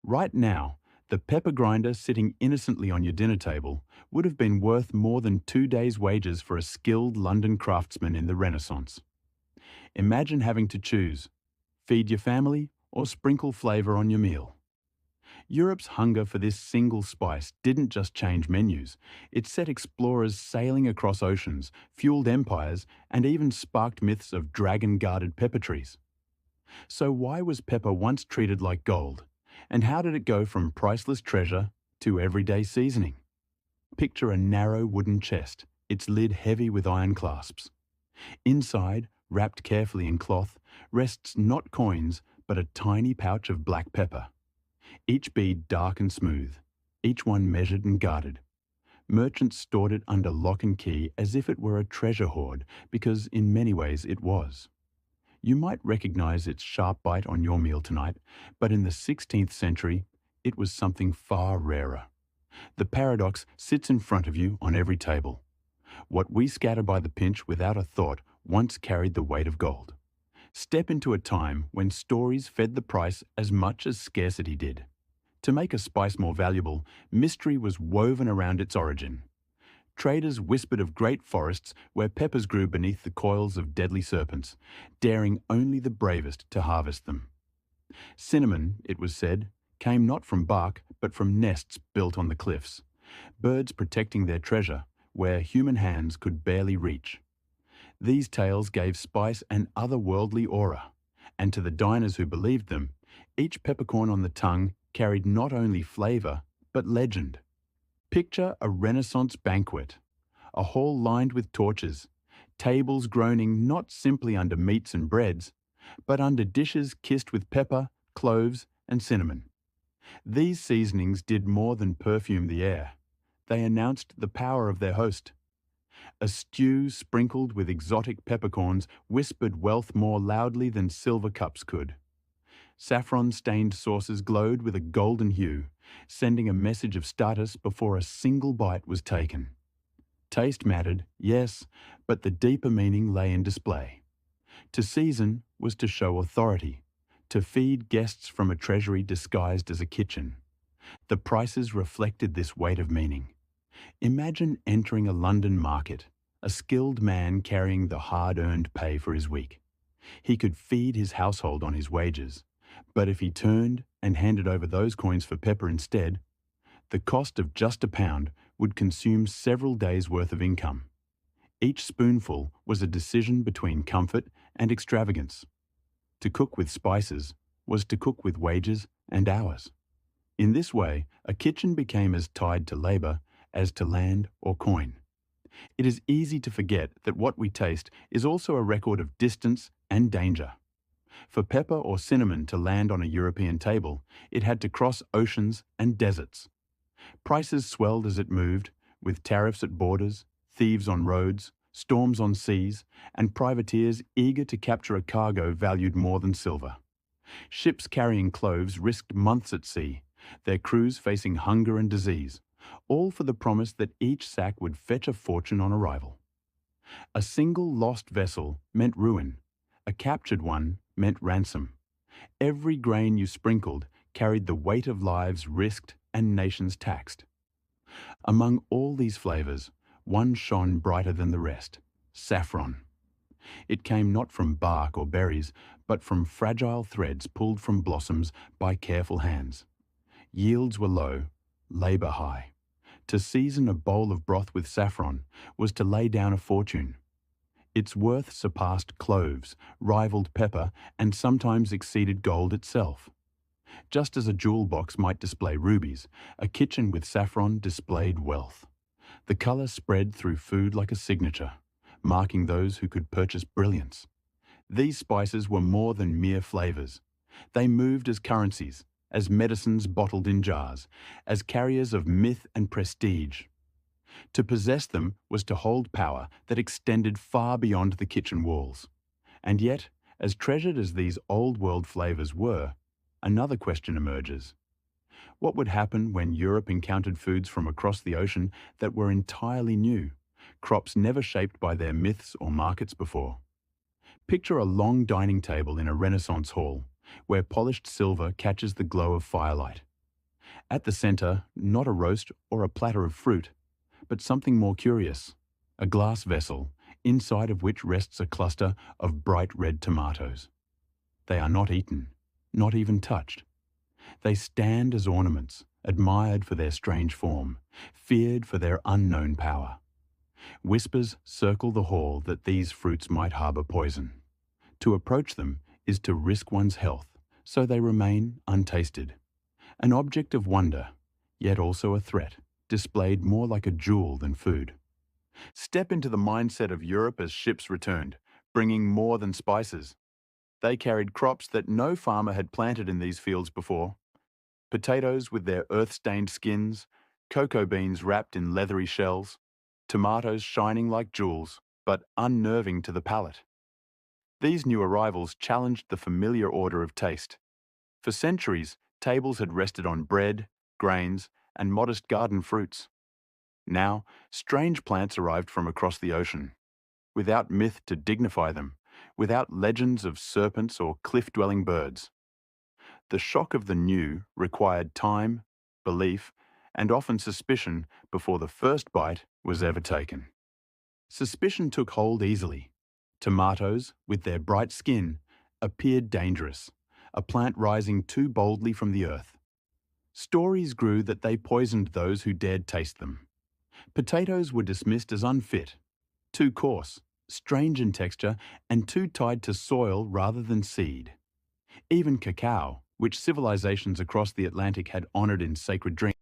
Right now, the pepper grinder sitting innocently on your dinner table would have been worth more than 2 days' wages for a skilled London craftsman in the Renaissance. Imagine having to choose: feed your family or sprinkle flavour on your meal. Europe's hunger for this single spice didn't just change menus, it set explorers sailing across oceans, fueled empires, and even sparked myths of dragon-guarded pepper trees. So why was pepper once treated like gold? And how did it go from priceless treasure to everyday seasoning? Picture a narrow wooden chest, its lid heavy with iron clasps. Inside, wrapped carefully in cloth, rests not coins, but a tiny pouch of black pepper. Each bead dark and smooth, each one measured and guarded. Merchants stored it under lock and key as if it were a treasure hoard, because in many ways it was. You might recognize its sharp bite on your meal tonight, but in the 16th century, it was something far rarer. The paradox sits in front of you on every table. What we scatter by the pinch without a thought once carried the weight of gold. Step into a time when stories fed the price as much as scarcity did. To make a spice more valuable, mystery was woven around its origin. Traders whispered of great forests where peppers grew beneath the coils of deadly serpents, daring only the bravest to harvest them. Cinnamon, it was said, came not from bark but from nests built on the cliffs, birds protecting their treasure where human hands could barely reach. These tales gave spice an otherworldly aura, and to the diners who believed them, each peppercorn on the tongue carried not only flavour but legend. Picture a Renaissance banquet, a hall lined with torches, tables groaning not simply under meats and breads, but under dishes kissed with pepper, cloves, and cinnamon. These seasonings did more than perfume the air. They announced the power of their host. A stew sprinkled with exotic peppercorns whispered wealth more loudly than silver cups could. Saffron-stained sauces glowed with a golden hue, sending a message of status before a single bite was taken. Taste mattered, yes, but the deeper meaning lay in display. To season was to show authority, to feed guests from a treasury disguised as a kitchen. The prices reflected this weight of meaning. Imagine entering a London market, a skilled man carrying the hard-earned pay for his week. He could feed his household on his wages, but if he turned and handed over those coins for pepper instead, the cost of just a pound would consume several days' worth of income. Each spoonful was a decision between comfort and extravagance. To cook with spices was to cook with wages and hours. In this way, a kitchen became as tied to labour as to land or coin. It is easy to forget that what we taste is also a record of distance and danger. For pepper or cinnamon to land on a European table, it had to cross oceans and deserts. Prices swelled as it moved, with tariffs at borders, thieves on roads, storms on seas, and privateers eager to capture a cargo valued more than silver. Ships carrying cloves risked months at sea, their crews facing hunger and disease, all for the promise that each sack would fetch a fortune on arrival. A single lost vessel meant ruin, a captured one meant ransom. Every grain you sprinkled carried the weight of lives risked and nations taxed. Among all these flavours, one shone brighter than the rest: saffron. It came not from bark or berries, but from fragile threads pulled from blossoms by careful hands. Yields were low, labour high. To season a bowl of broth with saffron was to lay down a fortune. Its worth surpassed cloves, rivaled pepper, and sometimes exceeded gold itself. Just as a jewel box might display rubies, a kitchen with saffron displayed wealth. The colour spread through food like a signature, marking those who could purchase brilliance. These spices were more than mere flavours. They moved as currencies, as medicines bottled in jars, as carriers of myth and prestige. To possess them was to hold power that extended far beyond the kitchen walls. And yet, as treasured as these old-world flavours were, another question emerges. What would happen when Europe encountered foods from across the ocean that were entirely new, crops never shaped by their myths or markets before? Picture a long dining table in a Renaissance hall, where polished silver catches the glow of firelight. At the center, not a roast or a platter of fruit, but something more curious, a glass vessel, inside of which rests a cluster of bright red tomatoes. They are not eaten, not even touched. They stand as ornaments, admired for their strange form, feared for their unknown power. Whispers circle the hall that these fruits might harbor poison. To approach them is to risk one's health, so they remain untasted. An object of wonder, yet also a threat, displayed more like a jewel than food. Step into the mindset of Europe as ships returned, bringing more than spices. They carried crops that no farmer had planted in these fields before. Potatoes with their earth-stained skins, cocoa beans wrapped in leathery shells, tomatoes shining like jewels, but unnerving to the palate. These new arrivals challenged the familiar order of taste. For centuries, tables had rested on bread, grains, and modest garden fruits. Now, strange plants arrived from across the ocean, without myth to dignify them, without legends of serpents or cliff-dwelling birds. The shock of the new required time, belief, and often suspicion before the first bite was ever taken. Suspicion took hold easily. Tomatoes, with their bright skin, appeared dangerous, a plant rising too boldly from the earth. Stories grew that they poisoned those who dared taste them. Potatoes were dismissed as unfit, too coarse, strange in texture, and too tied to soil rather than seed. Even cacao, which civilizations across the Atlantic had honored in sacred drinks,